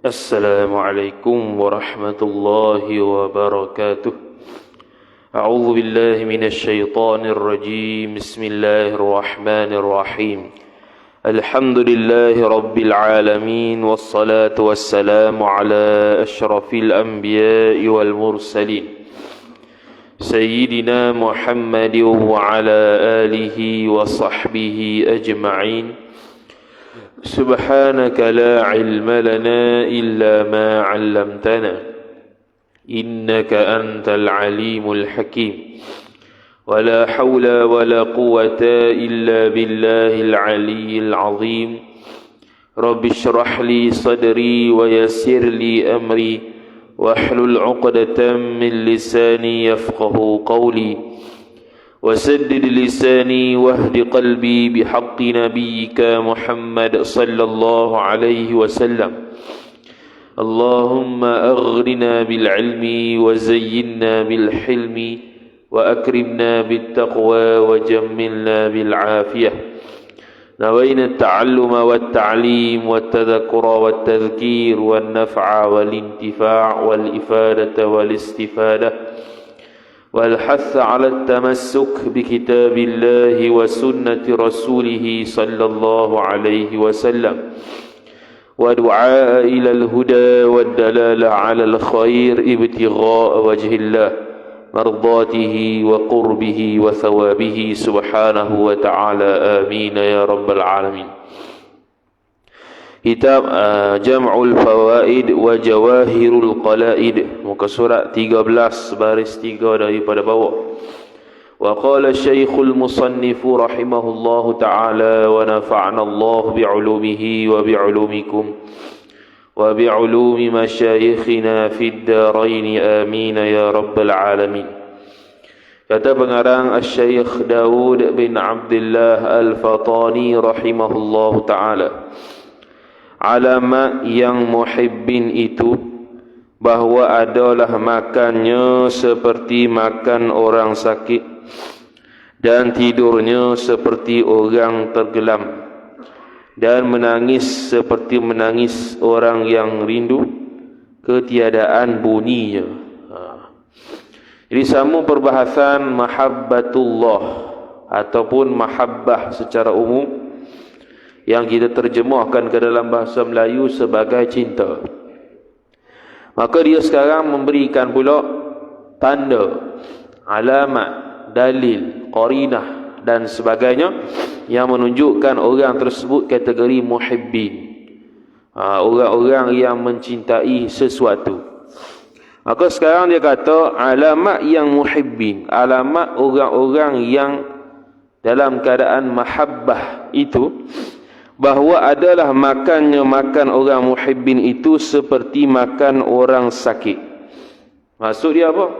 السلام عليكم ورحمة الله وبركاته. أعوذ بالله من الشيطان الرجيم. بسم الله الرحمن الرحيم. الحمد لله رب العالمين، والصلاة والسلام على أشرف الأنبياء والمرسلين سيدنا محمد وعلى آله وصحبه أجمعين. سبحانك لا علم لنا إلا ما علمتنا إنك أنت العليم الحكيم. ولا حول ولا قوة إلا بالله العلي العظيم. رب اشرح لي صدري ويسر لي أمري واحلل عقدة من لساني يفقه قولي وسدد لساني واهد قلبي بحق نبيك محمد صلى الله عليه وسلم. اللهم أغرنا بالعلم وزينا بالحلم وأكرمنا بالتقوى وجملنا بالعافية. نوينا التعلم والتعليم والتذكر والتذكير والنفع والانتفاع والإفادة والاستفادة والحث على التمسك بكتاب الله وسنة رسوله صلى الله عليه وسلم، ودعاء إلى الهدى والدلالة على الخير ابتغاء وجه الله مرضاته وقربه وثوابه سبحانه وتعالى. آمين يا رب العالمين. Kitab Jam'ul Fawaid wa Jawahirul Qalaid, muka surat 13 baris 3 daripada bawah. Wa qala Syekhul Musannif rahimahullahu ta'ala wa nafa'na Allah bi'ulumihi wa bi'ulumikum wa bi'ulumi masyayikhina fid darain. Amin ya rabbal alamin. Kata pengarang Asy-Syaikh Daud bin Abdullah Al-Fatani rahimahullahu ta'ala, alamat yang muhibbin itu bahawa adalah makannya seperti makan orang sakit dan tidurnya seperti orang tergelam dan menangis seperti menangis orang yang rindu ketiadaan bunyinya. Jadi sambung perbahasan mahabbatullah ataupun mahabbah secara umum yang kita terjemahkan ke dalam bahasa Melayu sebagai cinta. Maka dia sekarang memberikan pula tanda, alamat, dalil, qarinah dan sebagainya yang menunjukkan orang tersebut kategori muhibbin, orang-orang yang mencintai sesuatu. Maka sekarang dia kata alamat yang muhibbin, alamat orang-orang yang dalam keadaan mahabbah itu, bahawa adalah makan orang muhibbin itu seperti makan orang sakit. Maksud dia apa?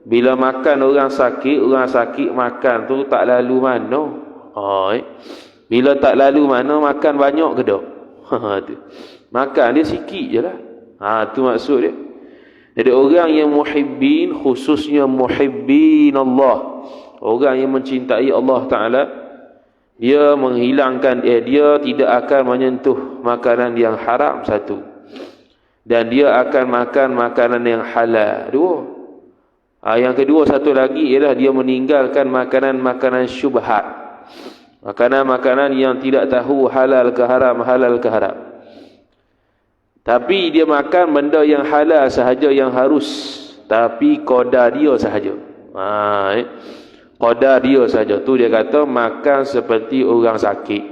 Bila makan orang sakit makan tu tak lalu mana. Bila tak lalu mana, makan banyak ke tak? Makan dia sikit je lah. Tu maksud dia. Jadi orang yang muhibbin, khususnya muhibbin Allah, orang yang mencintai Allah Ta'ala, dia menghilangkan, dia tidak akan menyentuh makanan yang haram, satu, dan dia akan makan makanan yang halal, dua. Yang kedua, satu lagi ialah dia meninggalkan makanan-makanan syubhat, makanan-makanan yang tidak tahu halal ke haram, halal ke haram. Tapi dia makan benda yang halal sahaja yang harus, tapi qadar dia sahaja. Qadar dia saja. Tu dia kata makan seperti orang sakit.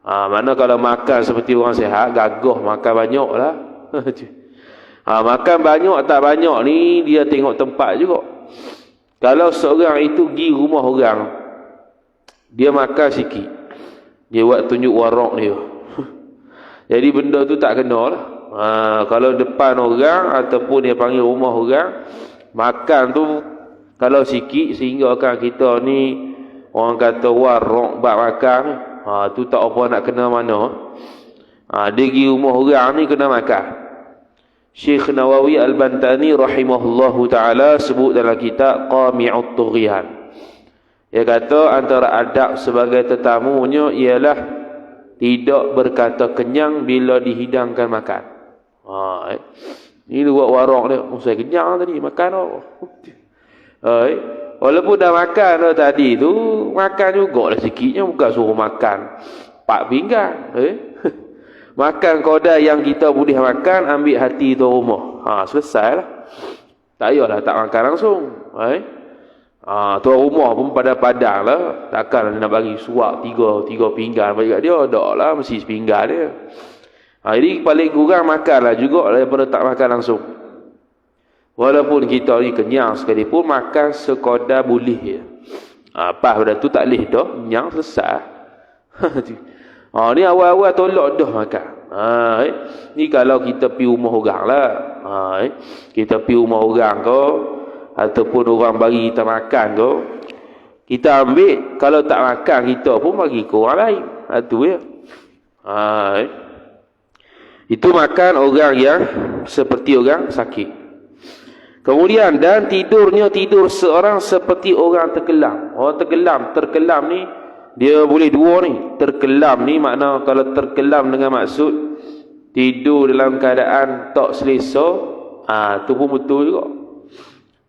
Mana kalau makan seperti orang sihat, gagah makan banyak lah. Makan banyak tak banyak ni dia tengok tempat juga. Kalau seorang itu pergi rumah orang, dia makan sikit, dia buat tunjuk warok dia. Jadi benda tu tak kena lah. Kalau depan orang ataupun dia panggil rumah orang, makan tu kalau sikit sehingga akan kita ni orang kata warok bak makan, tu tak apa nak kena mana. Dia pergi rumah orang ni kena makan. Syekh Nawawi Al-Bantani rahimahullahu ta'ala sebut dalam kitab Qami'ut Tughyan. Dia kata antara adab sebagai tetamunya ialah tidak berkata kenyang bila dihidangkan makan. Ni dia buat warung dia. Saya kenyang tadi makan apa. Walaupun dah makan dah tadi tu, makan jugalah sikitnya, bukan suruh makan 4 pinggan. Makan kodai yang kita boleh makan, ambil hati tu rumah. Selesai lah. Tak payahlah tak makan langsung. Tuan rumah pun padang-padang lah. Takkan nak bagi suap 3 pinggan bagi kat dia. Tak lah, mesti sepinggan dia. Jadi paling kurang makanlah juga daripada tak makan langsung. Walaupun kita ni kenyang sekalipun, makan sekadar boleh je. Pas pada tu tak boleh dah, kenyang selesai. Ni awal-awal tolak dah makan. Ni kalau kita pergi rumah orang lah. Kita pergi rumah orang ke, ataupun orang bagi kita makan ke, kita ambil. Kalau tak makan, kita pun bagi ke orang lain. Itu ya. Itu makan orang yang seperti orang sakit. Kemudian, dan tidurnya tidur seorang seperti orang terkelam. Orang terkelam ni dia boleh dua ni. Terkelam ni makna, kalau terkelam dengan maksud tidur dalam keadaan tak selesa, tu pun betul juga.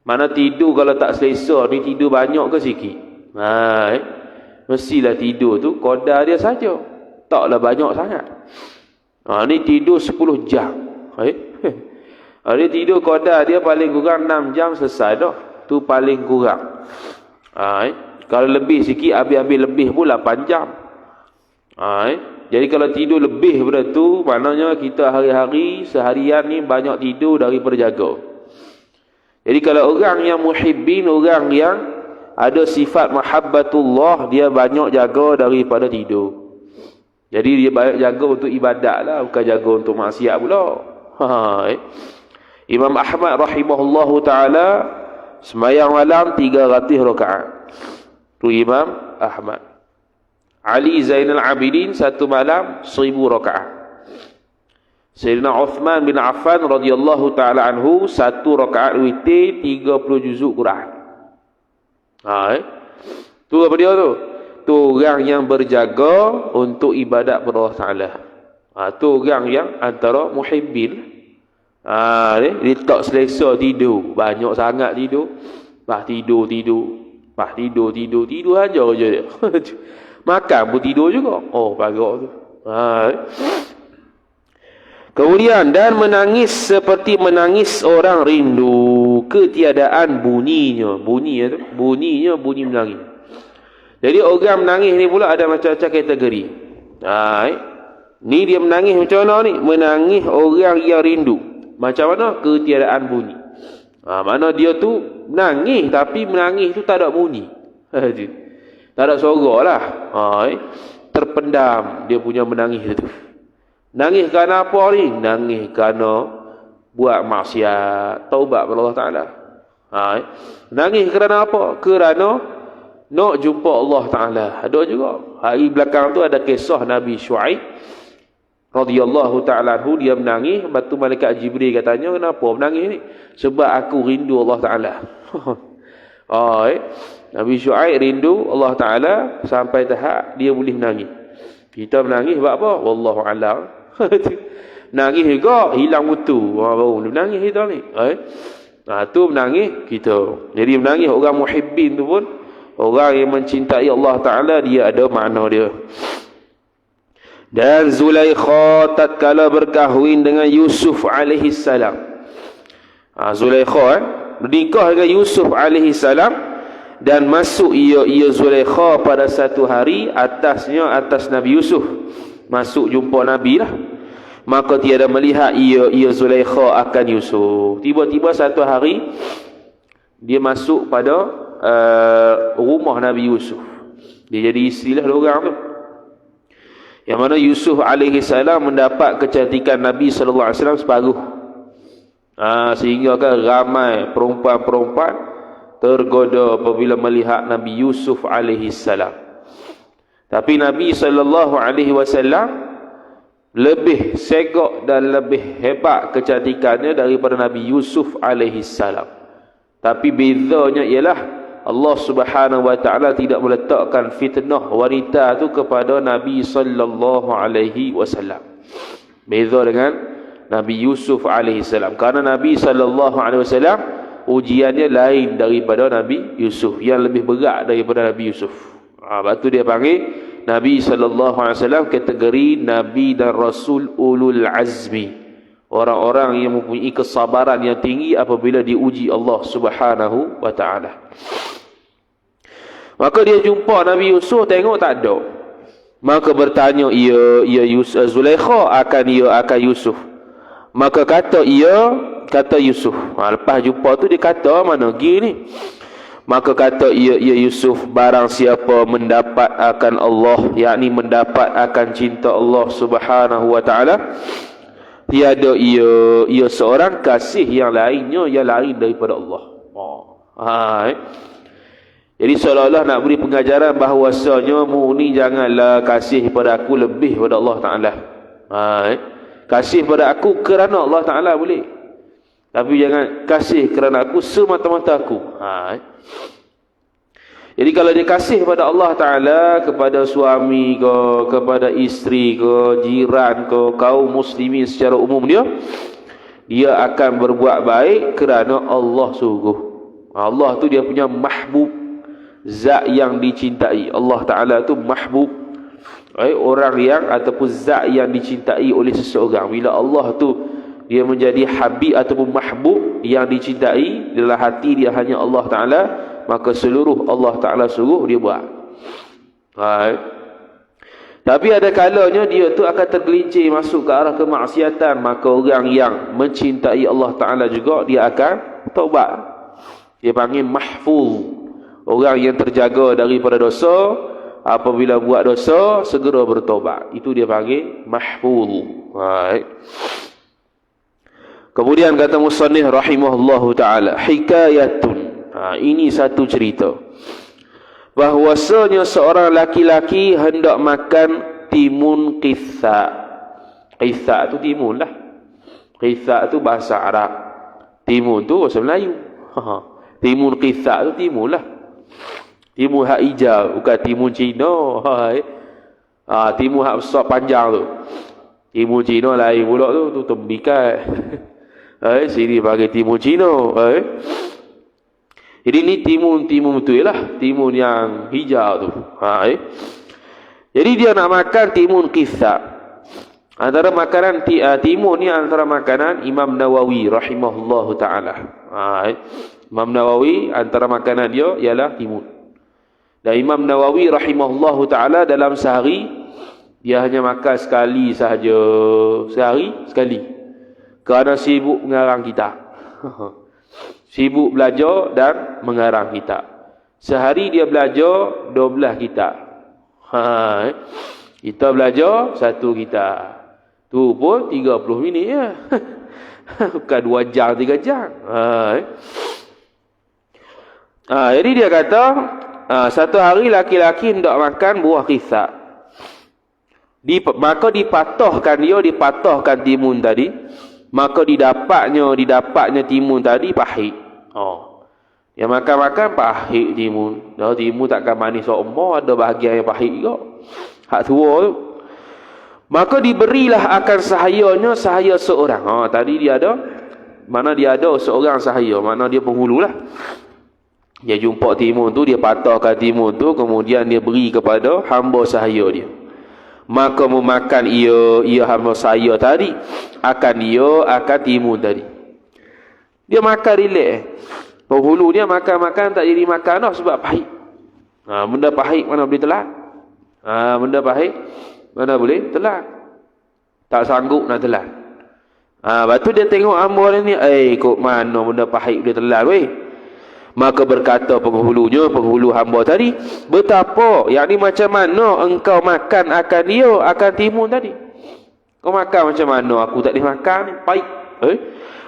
Mana tidur kalau tak selesa ni, tidur banyak ke sikit? Mestilah tidur tu qadar dia saja, taklah banyak sangat. Ni tidur 10 jam. Dia tidur qadar dia paling kurang 6 jam selesai dah. Tu paling kurang. Kalau lebih sikit, ambil lebih pun 8 jam. Jadi kalau tidur lebih daripada tu, maknanya kita hari-hari, seharian ni banyak tidur daripada jaga. Jadi kalau orang yang muhibbin, orang yang ada sifat mahabbatullah, dia banyak jaga daripada tidur. Jadi dia banyak jaga untuk ibadat lah, bukan jaga untuk maksiat pula. Imam Ahmad rahimahullahu ta'ala sembahyang malam 300 rakaat. Tu Imam Ahmad. Ali Zainal Abidin satu malam 1000 rakaat. Sayyidina Uthman bin Affan radhiyallahu ta'ala anhu satu rakaat witir 30 juzuk Quran. Tu apa dia tu? Tu orang yang berjaga untuk ibadat kepada Allah Ta'ala. Tu orang yang antara muhibbin. Dia tak selesa tidur, banyak sangat tidur. Tidur aja dia. Makan pun tidur juga. Pagak tu. Kemudian, dan menangis seperti menangis orang rindu ketiadaan bunyinya. Bunyinya bunyi menangis. Jadi orang menangis ni pula ada macam-macam kategori. Ni dia menangis macam mana ni? Menangis orang yang rindu. Macam mana? Ketiadaan bunyi. Mana dia tu menangis, tapi menangis tu tak ada bunyi. Tak ada suara lah. Terpendam dia punya menangis tu. Nangis kerana apa ni? Nangis kerana buat maksiat, taubat kepada Allah Ta'ala. Nangis kerana apa? Kerana nak jumpa Allah Ta'ala. Ada juga. Hari belakang tu ada kisah Nabi Syuaib radhiyallahu ta'ala anhu, dia menangis. Batu malaikat Jibril katanya, kenapa menangis ni? Sebab aku rindu Allah Ta'ala. Nabi Syuaib rindu Allah Ta'ala sampai tahap dia boleh menangis. Kita menangis sebab apa? Wallahu a'lam. Nangis juga hilang mutu, baru boleh menangis kita ni. Tu menangis kita. Jadi menangis orang muhibbin tu pun, orang yang mencintai Allah Ta'ala, dia ada makna dia. Dan Zulaikha tatkala berkahwin dengan Yusuf alaihi salam. Zulaikha bernikah dengan Yusuf alaihi salam, dan masuk ia Zulaikha pada satu hari atas Nabi Yusuf. Masuk jumpa Nabi lah. Maka tiada melihat ia Zulaikha akan Yusuf. Tiba-tiba satu hari dia masuk pada rumah Nabi Yusuf. Dia jadi isteri lah orang tu. Yang mana Yusuf alaihi salam mendapat kecantikan Nabi sallallahu alaihi wasallam separuh. Sehingga kan ramai perempuan-perempuan tergoda apabila melihat Nabi Yusuf alaihi salam. Tapi Nabi sallallahu alaihi wasallam lebih segak dan lebih hebat kecantikannya daripada Nabi Yusuf alaihi salam. Tapi bezanya ialah Allah Subhanahu wa taala tidak meletakkan fitnah wanita tu kepada Nabi sallallahu alaihi wasallam. Beza dengan Nabi Yusuf alaihissalam. Karena Nabi SAW ujiannya lain daripada Nabi Yusuf, yang lebih berat daripada Nabi Yusuf. Sebab tu dia panggil Nabi SAW kategori Nabi dan Rasul ulul azmi, orang-orang yang mempunyai kesabaran yang tinggi apabila diuji Allah Subhanahu wa ta'ala. Maka dia jumpa Nabi Yusuf, tengok tak ada. Maka bertanya Zulaikha akan Yusuf. Maka kata Yusuf. Lepas jumpa tu dia kata, mana pergi ni? Maka kata Yusuf, barang siapa mendapat akan Allah, yakni mendapat akan cinta Allah Subhanahu wa ta'ala, tiada ia seorang kasih yang lainnya yang lain daripada Allah. Jadi seolah-olah nak beri pengajaran bahawasanya mu ni janganlah kasih pada aku lebih pada Allah Ta'ala. Kasih pada aku kerana Allah Ta'ala boleh, tapi jangan kasih kerana aku semata-mata aku. Jadi kalau dia kasih pada Allah Ta'ala, kepada suami ke, kepada isteri ke, jiran ke, kaum muslimin secara umum, dia akan berbuat baik kerana Allah suruh. Allah tu dia punya mahbub, zat yang dicintai. Allah Ta'ala tu mahbub, orang yang ataupun zat yang dicintai oleh seseorang. Bila Allah tu dia menjadi habib ataupun mahbub yang dicintai dalam hati dia hanya Allah Ta'ala, maka seluruh Allah Ta'ala suruh dia buat. Tapi ada kalanya dia tu akan tergelincir masuk ke arah kemaksiatan, maka orang yang mencintai Allah Ta'ala juga dia akan taubat. Dia panggil mahfuz, orang yang terjaga daripada dosa. Apabila buat dosa segera bertobat, itu dia panggil mahfuz. Kemudian kata musannif rahimahullahu ta'ala, hikayatun, ini satu cerita bahwasanya seorang laki-laki hendak makan timun qitha. Qitha tu timun lah. Qitha tu bahasa Arab, timun tu bahasa Melayu. Timun qitha tu timun lah. Timun hak hijau, bukan timun Cina. Timun hak besar panjang tu. Timun Cina lain pula tu tembikai. Sini pakai timun Cina. Jadi ni timun betul lah, timun yang hijau tu. Jadi dia nak makan timun qitha. Antara makanan timun ni antara makanan Imam Nawawi rahimahullahu ta'ala. Imam Nawawi antara makanan dia ialah timun. Dan Imam Nawawi rahimahullahu ta'ala dalam sehari dia hanya makan sekali sahaja. Sehari sekali. Kerana sibuk mengarang kitab. Sibuk belajar dan mengarang kitab. Sehari dia belajar 12 kitab. Kita belajar 1 kitab. Tu pun 30 minit je. Bukan 2 jam, 3 jam. Jadi dia kata, satu hari laki-laki hendak makan buah qitha. Maka dipatahkan timun tadi. Maka didapatnya timun tadi pahit. Dia makan pahit timun. Timun takkan manis semua, ada bahagian yang pahit juga. Hak tua tu. Maka diberilah akan sahaya seorang. Tadi dia ada seorang sahaya, mana dia penghulu lah. Dia jumpa timun tu, dia patahkan timun tu, kemudian dia beri kepada hamba sahaya dia. Maka memakan ia hamba sahaya tadi akan timun tadi. Dia makan relax. Penghulu dia makan tak jadi makan dah sebab pahit. Benda pahit mana boleh telan? Benda pahit mana boleh telan? Tak sanggup nak telan. Lepas tu dia tengok hamba dia ni, kok mana benda pahit boleh telan weh? Maka berkata penghulu hamba tadi, betapa, yakni macam mana engkau makan akan timun tadi? Kau makan macam mana? Aku tak boleh makan ni, pahit.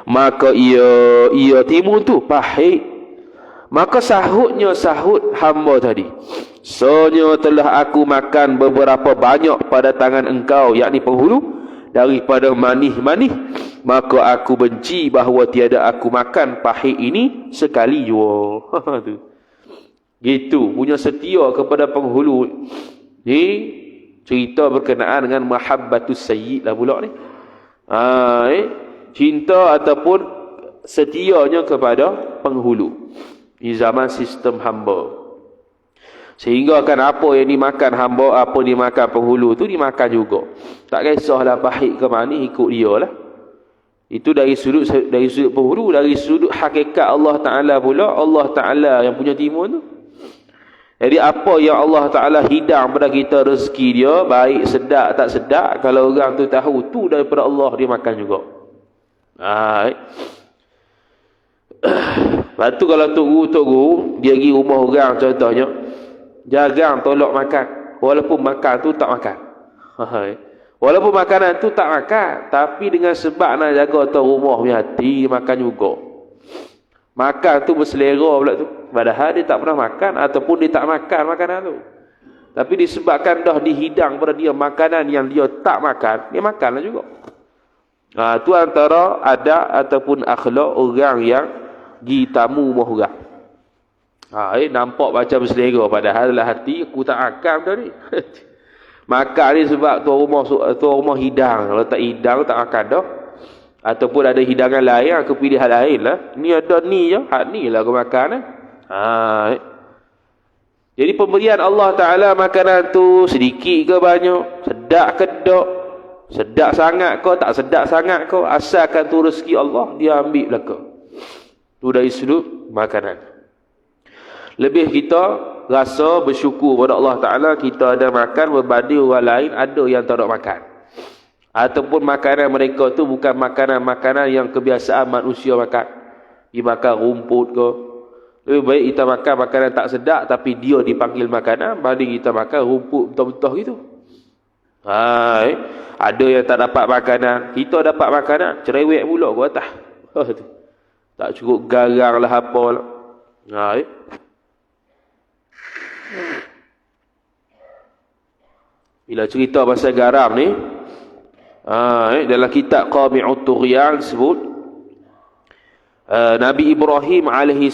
Maka ia timun tu pahit. Maka sahut hamba tadi, sonya telah aku makan beberapa banyak pada tangan engkau, yakni penghulu, daripada manih-manih, maka aku benci bahawa tiada aku makan pahit ini sekali jua. Gitu punya setia kepada penghulu. Ni cerita berkenaan dengan mahabbatus sayyid lah pula ni. Cinta ataupun setianya kepada penghulu di zaman sistem hamba. Sehingga kan apa yang dimakan hamba, apa dimakan penghulu tu dimakan juga. Tak kisahlah pahit ke manis, ikut dia lah. Itu dari sudut penghulu. Dari sudut hakikat Allah Ta'ala pula, Allah Ta'ala yang punya timun tu. Jadi apa yang Allah Ta'ala hidang pada kita rezeki dia, baik sedap tak sedap, kalau orang tu tahu tu daripada Allah, dia makan juga. Lepas tu kalau tunggu dia pergi rumah orang contohnya, jagang tolak makan, walaupun makan tu tak makan. Walaupun makanan tu tak makan, tapi dengan sebab nak jaga tu rumah punya hati, makan juga. Makan tu berselera pula tu. Padahal dia tak pernah makan ataupun dia tak makan makanan tu. Tapi disebabkan dah dihidang pada dia makanan yang dia tak makan, dia makanlah juga. Tu antara adab ataupun akhlak orang yang pergi tamu rumah orang. Nampak macam berselera, padahal dalam hati aku tak makan dah ni. Makan ni sebab tuan rumah hidang. Kalau tak hidang tak makan dah. Ataupun ada hidangan lain, aku pilih hal lain lah. Ni ada ni je, hak ni lah aku makan. Jadi pemberian Allah Ta'ala makanan tu sedikit ke banyak, sedap ke tak, sedap sangat ke tak sedap sangat ke, asalkan tu rezeki Allah, dia ambil belaka. Tu dari sudut makanan. Lebih kita rasa bersyukur pada Allah Ta'ala, kita ada makan berbanding orang lain ada yang tak ada makan. Ataupun makanan mereka tu bukan makanan-makanan yang kebiasaan manusia makan. Dia makan rumput ke. Lebih baik kita makan makanan tak sedap tapi dia dipanggil makanan, banding kita makan rumput betul-betul gitu. Ada yang tak dapat makanan, kita dapat makanan, cerewet pula ke atas. Tak cukup garang lah apa lah. Bila cerita pasal garam ni, dalam kitab Qami'ut Tughyan sebut Nabi Ibrahim alaihi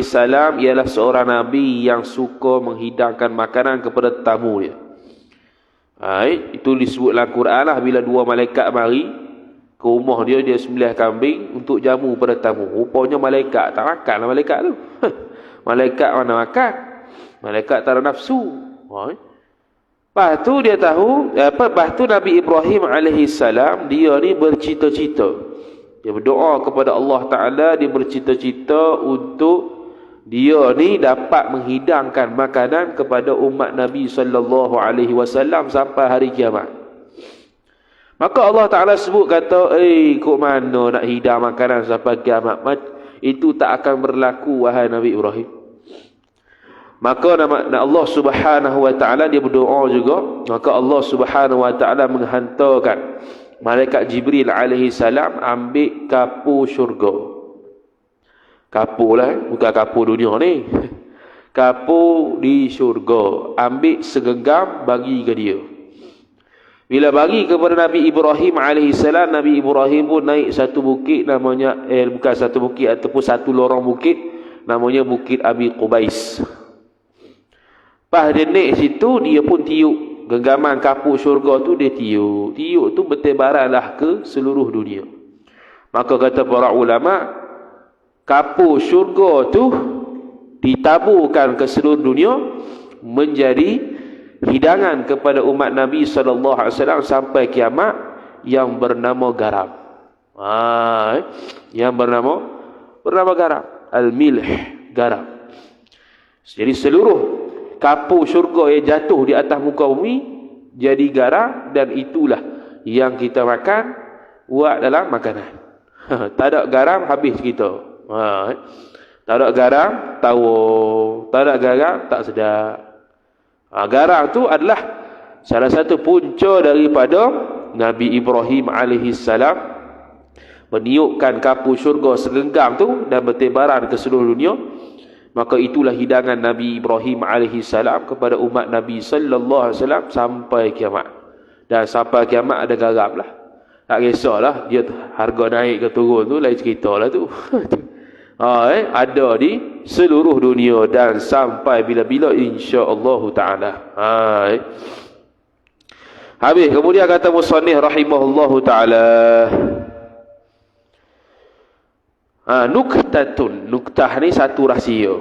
salam ialah seorang nabi yang suka menghidangkan makanan kepada tetamu dia. Itu disebut dalam Quran lah, bila dua malaikat mari ke rumah dia, dia sembelih kambing untuk jamu pada tamu. Rupanya malaikat tak makan lah malaikat tu. Malaikat mana makan? Malaikat tak ada nafsu. Lepas tu dia tahu, lepas tu Nabi Ibrahim alaihissalam, dia ni bercita-cita. Dia berdoa kepada Allah Ta'ala, dia bercita-cita untuk dia ni dapat menghidangkan makanan kepada umat Nabi sallallahu alaihi wasallam sampai hari kiamat. Maka Allah Ta'ala sebut kata, kok mana nak hidang makanan sampai kiamat? Itu tak akan berlaku, wahai Nabi Ibrahim. Maka Allah Subhanahu wa Ta'ala, dia berdoa juga. Maka Allah Subhanahu wa Ta'ala menghantarkan malaikat Jibril alaihi salam ambil kapur syurga. Kapur lah, bukan kapur dunia ni. Kapur di syurga, ambil segenggam bagi ke dia. Bila bagi kepada Nabi Ibrahim alaihi salam, Nabi Ibrahim pun naik satu bukit namanya, bukan satu bukit ataupun satu lorong bukit, namanya Bukit Abi Qubais. Pas dia naik situ, dia pun tiup genggaman kapur syurga tu, dia tiup. Tiup tu bertebaranlah ke seluruh dunia. Maka kata para ulama, kapur syurga tu ditaburkan ke seluruh dunia menjadi hidangan kepada umat Nabi SAW sampai kiamat yang bernama garam. Yang bernama garam. Al-milh, garam. Jadi seluruh kapur syurga yang jatuh di atas muka bumi jadi garam, dan itulah yang kita makan buat dalam makanan. Tak ada garam habis kita. Tak ada garam tawar, tak ada garam tak sedap. Garam tu adalah salah satu punca daripada Nabi Ibrahim alaihi salam meniupkan kapur syurga segenggam tu dan bertebaran ke seluruh dunia. Maka itulah hidangan Nabi Ibrahim alaihi salam kepada umat Nabi sallallahu alaihi wasallam sampai kiamat. Dan sampai kiamat ada garam lah. Tak kisahlah dia harga naik ke turun tu, lain cerita lah tu. Ada di seluruh dunia dan sampai bila-bila insya-Allah taala. Habis kemudian kata musannif rahimahullahu taala, nuktatun, nuktah ni satu rahsia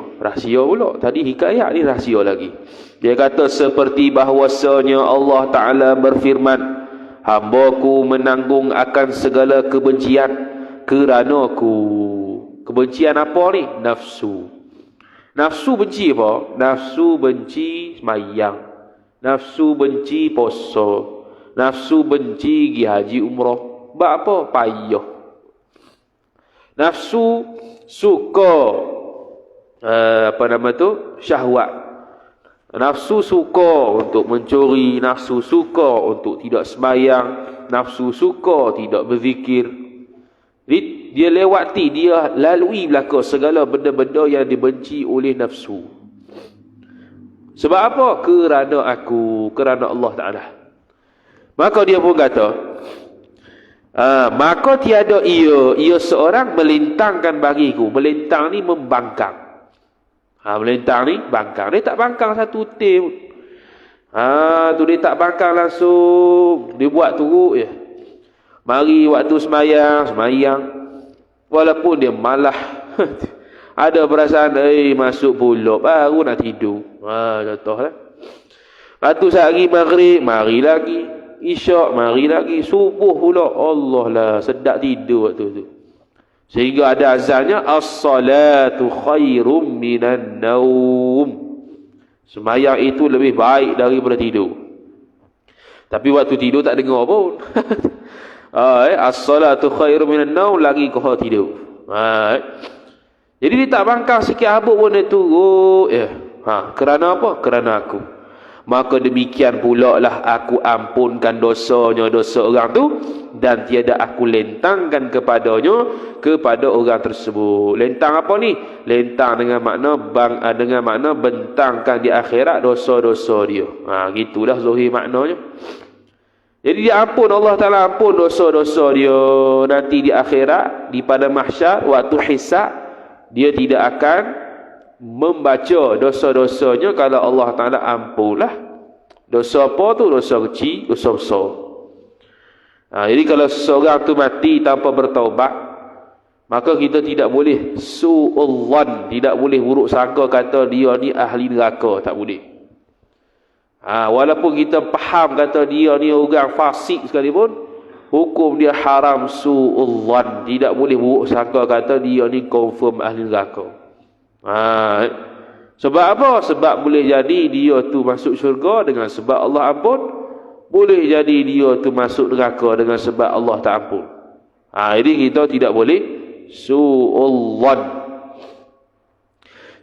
pula. Tadi hikayat ni rahsia lagi. Dia kata seperti bahwasanya Allah Ta'ala berfirman, hamba-Ku menanggung akan segala kebencian kerana-Ku. Kebencian apa ni? Nafsu. Nafsu benci apa? Nafsu benci semayang, nafsu benci puasa, nafsu benci pergi haji umrah. Sebab apa? Payah. Nafsu suka syahwat. Nafsu suka untuk mencuri, nafsu suka untuk tidak sembahyang, nafsu suka tidak berzikir. Dia lewati, dia lalui belaka segala benda-benda yang dibenci oleh nafsu. Sebab apa? Kerana aku, kerana Allah Ta'ala. Maka dia pun kata, maka tiada ia seorang melintangkan bagiku. Melintang ni membangkang. Melintang ni bangkang. Dia tak bangkang satu tim. Tu dia tak bangkang langsung. Dia buat turut je. Mari waktu semayang. Walaupun dia malah ada perasaan, masuk pulak baru nak tidur. Contohlah. Lepas tu sehari maghrib, mari lagi. Isyak, mari lagi. Subuh pula, Allah lah, sedap tidur waktu tu. Sehingga ada azannya, as-salatu khairum minan naum. Sembahyang itu lebih baik daripada tidur. Tapi waktu tidur tak dengar pun. As-salatu khairum minan naum, lagi kau tidur. Jadi dia tak bangkang sikit habuk pun dia turut. Kerana apa? Kerana aku. Maka demikian pula lah aku ampunkan dosanya dosa orang tu, dan tiada aku lentangkan kepada orang tersebut. Lentang apa ni? Lentang dengan makna bentangkan di akhirat dosa-dosa dia. Gitulah zahir maknanya. Jadi dia ampun, Allah Ta'ala ampun dosa-dosa dia nanti di akhirat, di pada mahsyar waktu hisab. Dia tidak akan membaca dosa-dosanya kalau Allah Ta'ala ampunlah. Dosa apa tu? Dosa kecil, dosa besar. Jadi kalau seseorang tu mati tanpa bertaubat, maka kita tidak boleh su'udzan, tidak boleh buruk sangka kata dia ni ahli neraka, tak boleh. Walaupun kita faham kata dia ni orang fasik sekalipun, hukum dia haram su'udzan, tidak boleh buruk sangka kata dia ni confirm ahli neraka. Sebab apa? Sebab boleh jadi dia tu masuk syurga dengan sebab Allah ampun, boleh jadi dia tu masuk neraka dengan sebab Allah tak ampun. Jadi kita tidak boleh su'udzan.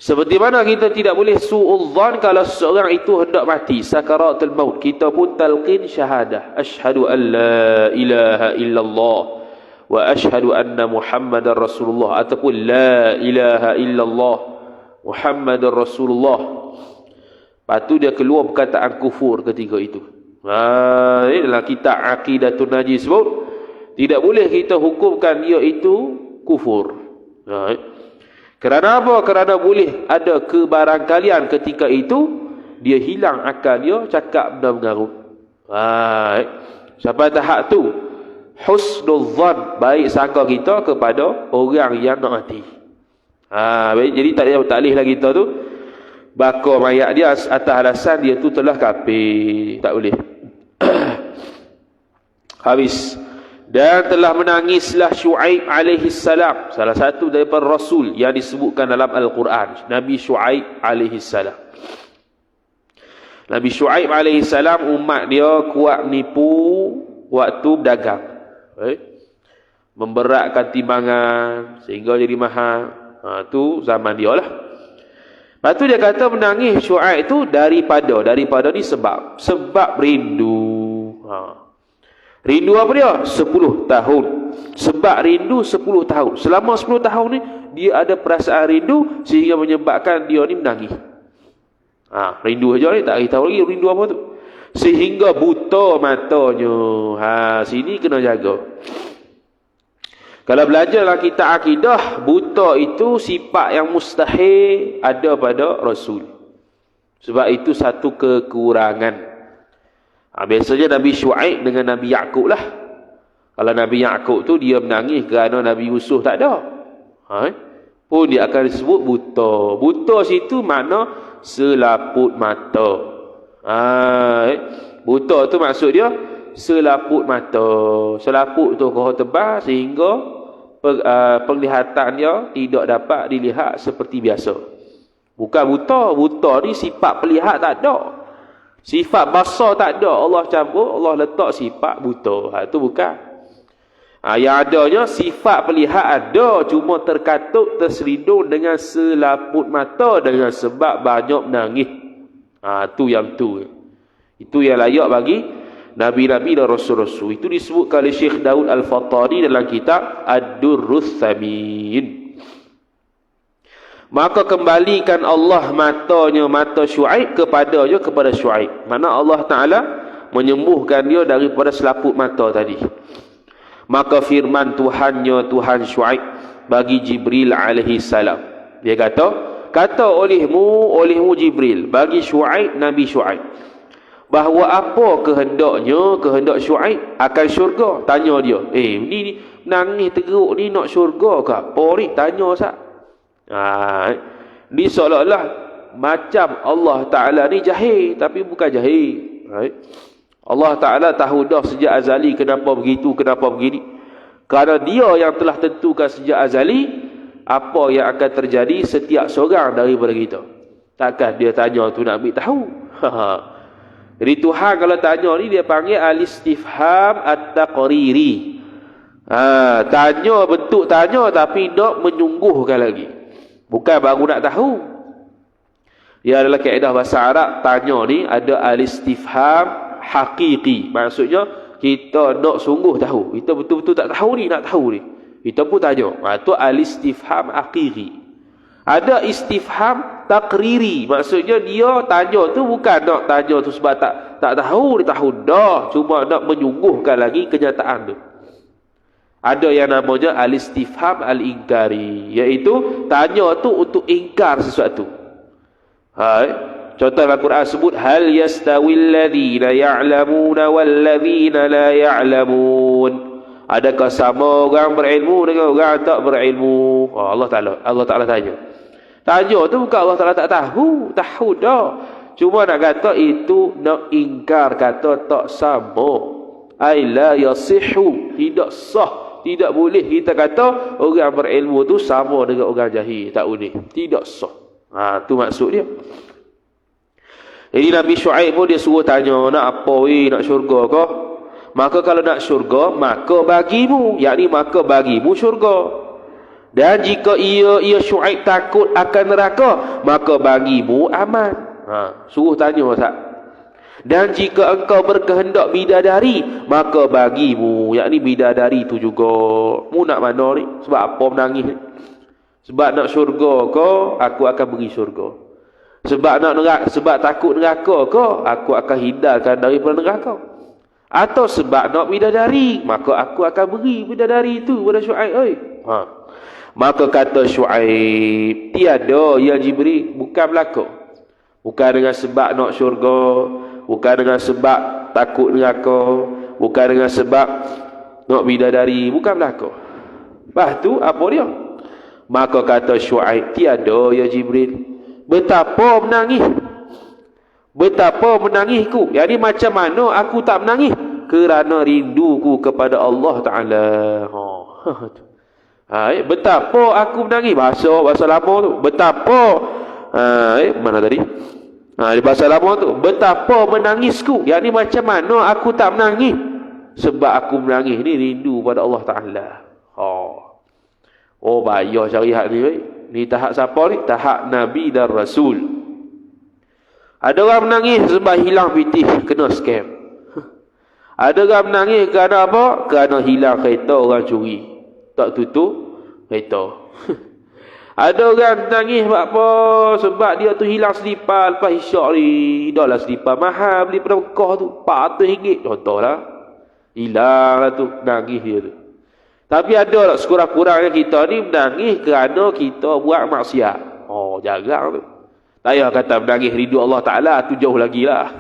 Seperti mana kita tidak boleh su'udzan kalau seseorang itu hendak mati, sakaratul maut, kita pun talqin syahadah, asyhadu an la ilaha illallah wa asyhadu anna Muhammadar Rasulullah, ataupun la ilaha illallah Muhammadar Rasulullah. Lepas tu dia keluar perkataan kufur ketika itu. Ini dalam kitab Aqidatun Najis sebut, tidak boleh kita hukumkan dia itu kufur. Kerana apa? Kerana boleh ada kebarangkalian ketika itu dia hilang akal dia, cakap benda mengarut. Sampai tahap tu husnudzan, baik sangka kita kepada orang yang nak mati. Jadi tak boleh lagi kita tu bakar mayat dia atas alasan dia tu telah kafir. Tak boleh. Habis. Dan telah menangislah Syuaib alaihi salam, salah satu daripada rasul yang disebutkan dalam Al-Quran, Nabi Syuaib alaihi salam. Nabi Syuaib alaihi salam, umat dia kuat menipu waktu berdagang. Memberatkan timbangan sehingga jadi mahal. Tu zaman dia lah. Lepas tu dia kata menangis Syuaib tu daripada ni sebab rindu. Rindu apa dia? 10 tahun. Sebab rindu 10 tahun. Selama 10 tahun ni dia ada perasaan rindu sehingga menyebabkan dia ni menangis. Rindu aja ni, tak tahu lagi rindu apa tu. Sehingga buta matanya. Sini kena jaga. Kalau belajar dalam kitab akidah, buta itu sifat yang mustahil ada pada Rasul. Sebab itu satu kekurangan. Biasanya Nabi Syuaib dengan Nabi Yaqub lah. Kalau Nabi Yaqub tu dia menangis kerana Nabi Yusuf tak ada. Pun dia akan disebut buta. Buta situ makna selaput mata. Buta tu maksud dia selaput mata. Selaput tu kau tebal sehingga penglihatan dia tidak dapat dilihat seperti biasa. Bukan buta. Buta ni sifat pelihat tak ada. Sifat basar tak ada. Allah cabut, Allah letak sifat buta. Itu bukan. Yang adanya sifat pelihat ada, cuma terkatuk, terselidung dengan selaput mata dengan sebab banyak menangis. Itu yang tu. Itu yang layak bagi Nabi-Nabi dan Rasul-Rasul. Itu disebutkan oleh Syekh Daud Al-Fatari dalam kitab Ad-Durrus Tsamin. Maka kembalikan Allah matanya, mata Syuaib kepada Syuaib. Mana Allah Ta'ala menyembuhkan dia daripada selaput mata tadi. Maka firman Tuhannya, Tuhan Syuaib bagi Jibril alaihi salam. Dia kata olehmu Jibril bagi Syuaib, Nabi Syuaib, bahawa apa kehendak Syuaib akan syurga. Tanya dia, ni nangis teruk ni nak syurga ke apa ni? Tanya sat. Ni seolah-olah macam Allah Ta'ala ni jahil, tapi bukan jahil. Allah Ta'ala tahu dah sejak azali kenapa begitu, kenapa begini. Kerana dia yang telah tentukan sejak azali apa yang akan terjadi setiap seorang daripada kita. Takkan dia tanya tu nak ambil tahu. Jadi Tuhan kalau tanya ni dia panggil al-istifham at-taqriri. Tanya, bentuk tanya tapi nak menyungguhkan lagi. Bukan baru nak tahu. Dia adalah kaedah bahasa Arab. Tanya ni ada al-istifham hakiki. Maksudnya kita nak sungguh tahu. Kita betul-betul tak tahu ni, nak tahu ni. Kita pun tanya. Itu al-istifham hakiki. Ada istifham takriri. Maksudnya dia tanya tu bukan nak tanya tu sebab tak tahu, dia tahu dah. Cuma nak menyungguhkan lagi kenyataan tu. Ada yang namanya al-istifham al-inkari. Iaitu tanya tu untuk ingkar sesuatu. Contoh Al-Quran sebut hal yastawil ladzina ya'lamuna wal ladzina la ya'lamun. Adakah sama orang berilmu dengan orang tak berilmu? Allah Taala tanya. Tanya tu bukan Allah Taala tak tahu, tahu dah. Cuma nak kata itu nak ingkar, kata tak sama. Ai la yasihu, tidak sah, tidak boleh kita kata orang berilmu tu sama dengan orang jahil, tak boleh. Tidak sah. Tu maksud dia. Jadi Nabi Syuaib pun dia suruh tanya, nak apa nak syurga ke? Maka kalau nak syurga, maka bagimu, yakni maka bagimu syurga. Dan jika ia Syuaib takut akan neraka, maka bagimu aman. Suruh tanya Ustaz. Dan jika engkau berkehendak bidadari, maka bagimu, yakni bidadari itu juga. Mu nak mana ni? Sebab apa menangis ni? Sebab nak syurga ke, aku akan beri syurga. Sebab takut neraka ke, aku akan hindarkan daripada neraka. Atau sebab nak bidadari, maka aku akan beri bidadari itu pada Syuaib. Maka kata Syuaib, tiada ya Jibril, bukan berlaku. Bukan dengan sebab nak syurga, bukan dengan sebab takut neraka, bukan dengan sebab nak bidadari, bukan berlaku. Lepas tu apa dia? Maka kata Syuaib, tiada ya Jibril. Betapa menangisku. Jadi macam mana aku tak menangis? Kerana rinduku kepada Allah Ta'ala. Betapa aku menangis. Bahasa lama tu. Betapa mana tadi? Di bahasa lama tu. Betapa menangisku. Jadi macam mana aku tak menangis? Sebab aku menangis ni rindu pada Allah Ta'ala. Bayar syariat ni. Ni tahap siapa ni? Tahap Nabi dan Rasul. Ada orang menangis sebab hilang pitih, kena scam. Ada orang menangis kerana apa? Kerana hilang kereta orang curi, tak tutup kereta. Ada orang menangis sebab apa? Sebab dia tu hilang selipar lepas isyak ni. Dah lah selipar mahal beli pada Mekah tu, RM400 contohlah. Hilang lah tu, nangis dia tu. Tapi ada tak sekurang-kurangnya kita ni menangis kerana kita buat maksiat. Jarang tu. Tak payah kata menangis rindu Allah Ta'ala, tu jauh lagi lah.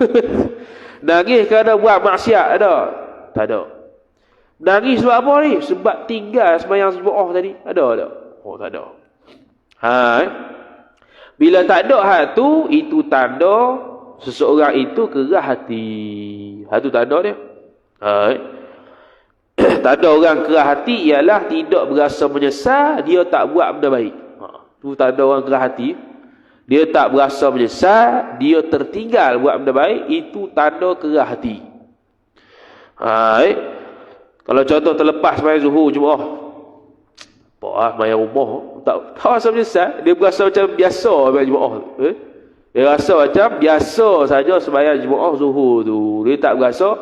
Nangis kerana buat maksiat ada? Tak ada. Nangis sebab apa ni? Sebab tinggal sembahyang Jumaat tadi. Ada tak? Oh, tak ada. Bila tak ada hal tu, itu tanda seseorang itu kerah hati. Hal tu tanda dia. Tanda orang kerah hati ialah tidak berasa menyesal, dia tak buat benda baik. Tu tanda orang kerah hati. Dia tak berasa menyesal, dia tertinggal buat benda baik, itu tanda kerah hati. Kalau contoh terlepas sembahyang Zuhur Jumaat, sembahyang rumah tak rasa menyesal, dia berasa macam biasa sembahyang Jumaat. Dia rasa macam biasa saja sembahyang Jumaat Zuhur tu. Dia tak berasa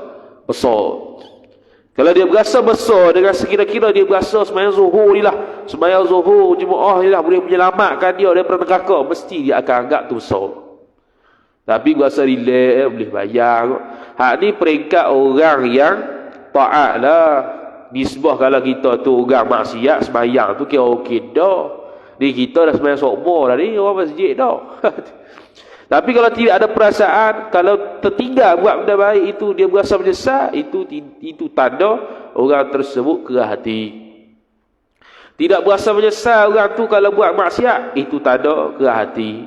besar. Kalau dia berasa besar dengan sekira-kira dia berasa sembahyang Zuhur ni lah, sembahyang Zuhur Jumaat ni lah boleh menyelamatkan dia daripada neraka, mesti dia akan anggap tu besar. Tapi berasa relax, boleh bayar. Hak ni peringkat orang yang taat lah. Nisbah kalau kita tu orang maksiat, sembahyang tu kira okey dah. Ni kita dah sembahyang sokmo dah ni, orang masjid dah. Tapi kalau tidak ada perasaan, kalau tertinggal buat benda baik itu, dia berasa menyesal, itu tanda orang tersebut kerah hati. Tidak berasa menyesal orang tu kalau buat maksiat, itu tanda kerah hati.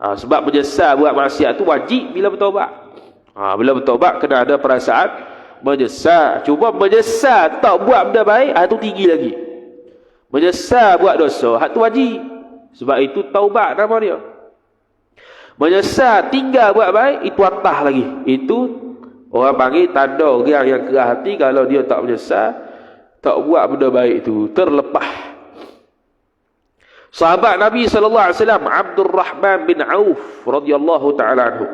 Sebab menyesal buat maksiat tu wajib bila bertaubat. Bila bertaubat kena ada perasaan menyesal. Cuma menyesal tak buat benda baik, itu tinggi lagi. Menyesal buat dosa, itu wajib. Sebab itu taubat nama dia. Menyesal tinggal buat baik, itu atas lagi. Itu orang panggil tanda orang yang kerah hati. Kalau dia tak menyesal, tak buat benda baik itu, terlepas. Sahabat Nabi SAW Abdul Rahman bin Auf radhiyallahu ta'ala anhu,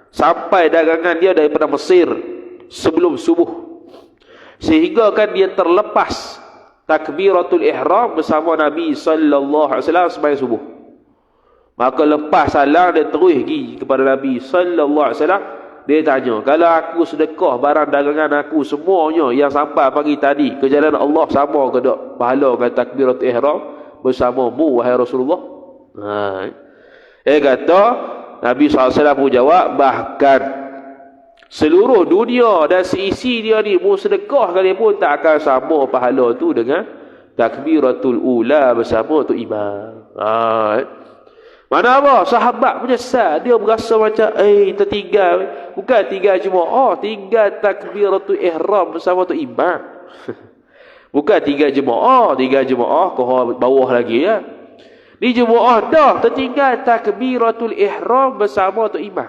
sampai dagangan dia daripada Mesir sebelum subuh, sehingga kan dia terlepas takbiratul ihram bersama Nabi SAW sembahyang subuh. Maka lepas salam dia terus pergi kepada Nabi sallallahu alaihi wasallam. Dia tanya, kalau aku sedekah barang dagangan aku semuanya yang sampai pagi tadi ke jalan Allah, sama ke tak pahala dengan takbiratul ihram bersamamu wahai Rasulullah? Dia kata, Nabi SAW pun jawab, bahkan seluruh dunia dan seisi dia ni mu sedekah kali pun tak akan sama pahala tu dengan takbiratul ula bersama tu imam. Mana apa? Sahabat menyesal. Dia berasa macam tertinggal. Bukan tinggal Jumaat, tinggal takbiratul ihram bersama tu imam. Bukan tinggal Jumaat kau bawah lagi ya. Di Jumaat dah tertinggal takbiratul ihram bersama tu imam.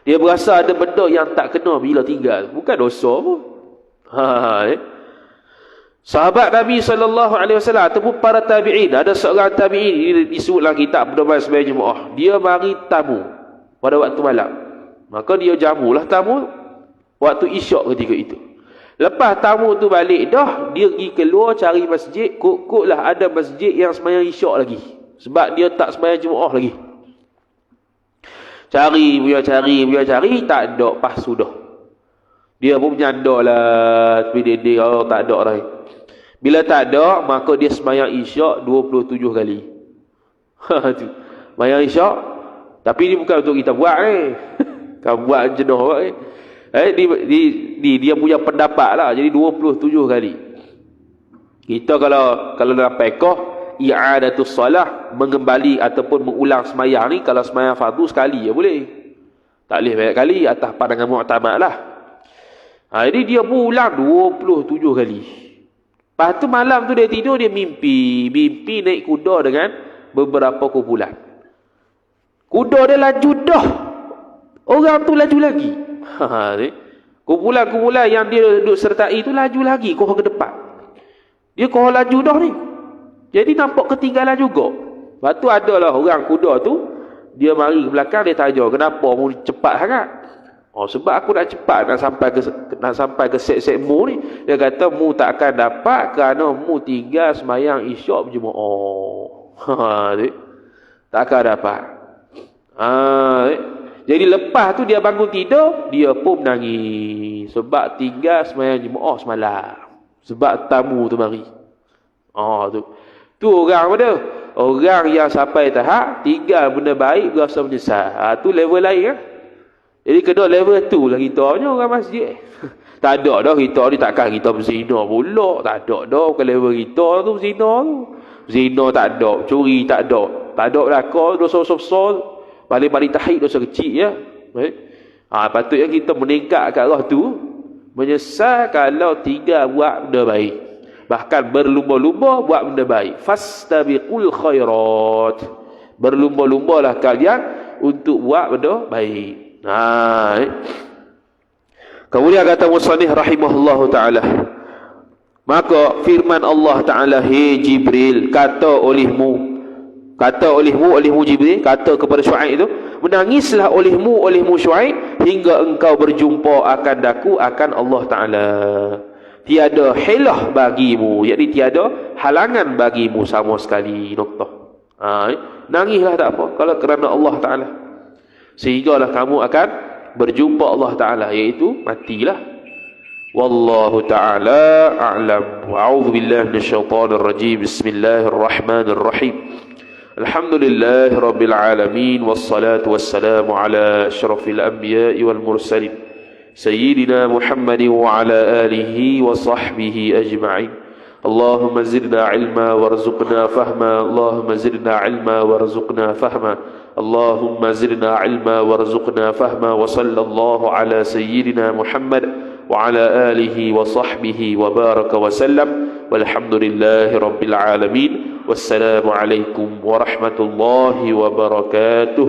Dia berasa ada benda yang tak kena bila tinggal. Bukan dosa pun. Sahabat Nabi SAW ataupun para tabi'in, ada seorang tabi'in disebut dalam kitab pedoman sembahyang Jumaat, dia mari tamu pada waktu malam. Maka dia jamulah tamu waktu isyak ketika itu. Lepas tamu tu balik dah, dia pergi keluar cari masjid. Kok-koklah ada masjid yang sembahyang isyak lagi, sebab dia tak sembahyang Jumaat lagi. Cari, tak ada, pas sudah. Dia pun menyandar lah, tapi dia tak ada dah. Bila tak ada, maka dia sembahyang isyak 27 kali. Sembahyang isyak. Tapi ni bukan untuk kita buat ni. Kau buat jenuh buat ni. Dia punya pendapat lah. Jadi 27 kali. Kita kalau dalam fiqh, i'adatus salah, mengembali ataupun mengulang sembahyang ni, kalau sembahyang fardu sekali ya boleh. Tak boleh banyak kali, atas pandangan mu'tamad lah. Jadi dia pun ulang 27 kali. Lepas tu malam tu dia tidur, dia mimpi naik kuda dengan beberapa kumpulan. Kuda dia laju dah, orang tu laju lagi. Kumpulan-kumpulan yang dia duduk sertai tu laju lagi kau ke depan. Dia kau laju dah ni, jadi nampak ketinggalan juga. Lepas tu adalah orang kuda tu, dia mari ke belakang, dia tanya, kenapa mu cepat sangat? Sebab aku nak cepat nak sampai ke set-set mu ni. Dia kata mu tak akan dapat kerana mu tinggal sembahyang isyak berjemaah. Tak akan dapat. Jadi lepas tu dia bangun tidur, dia pun menangis sebab tinggal sembahyang jemaah semalam. Sebab tamu tu mari. Tu orang mana? Orang yang sampai tahap tinggal benda baik berasa menyesal. Tu level lain kan? Jadi kena level tu lah kita punya orang masjid. Tak ada dah kita ni takkan kita berzina pula. Tak ada dah bukan level kita tu berzina tu. Zina tak ada, curi tak ada. Tak ada belakang dosa-dosa besar. Paling-paling tahid dosa kecil ya. Baik. Patutnya kita meningkat kat arah tu. Menyesal kalau tidak buat benda baik. Bahkan berlumba-lumba buat benda baik. Fastabiqul khairat. Berlumba-lumbalah kalian untuk buat benda baik. Kemudian kata musannif rahimahullahu taala, maka firman Allah taala, "Hei Jibril, kata olehmu Jibril kata kepada Syuaib itu, menangislah olehmu Syuaib hingga engkau berjumpa akan daku akan Allah taala. Tiada hilah bagimu, yakni tiada halangan bagimu sama sekali." Noktah. Nangislah tak apa kalau kerana Allah taala. Sehinggalah kamu akan berjumpa Allah taala, iaitu matilah. Wallahu taala a'lam. Wa a'udzu billahi minasyaitonir rajim. Bismillahirrahmanirrahim. Alhamdulillahi rabbil alamin, wassalatu wassalamu ala asyrafil anbiya'i wal mursalin sayyidina Muhammadin wa ala alihi wa sahbihi ajma'in. Allahumma zidna ilma warzuqna fahma. Allahumma zidna ilma warzuqna fahma. Allahumma zidna ilma warzuqna fahma. Wa sallallahu ala sayyidina Muhammad wa ala alihi wa sahbihi wa baraka wa sallam. Walhamdulillahi rabbil alamin. Wassalamu alaikum warahmatullahi wabarakatuh.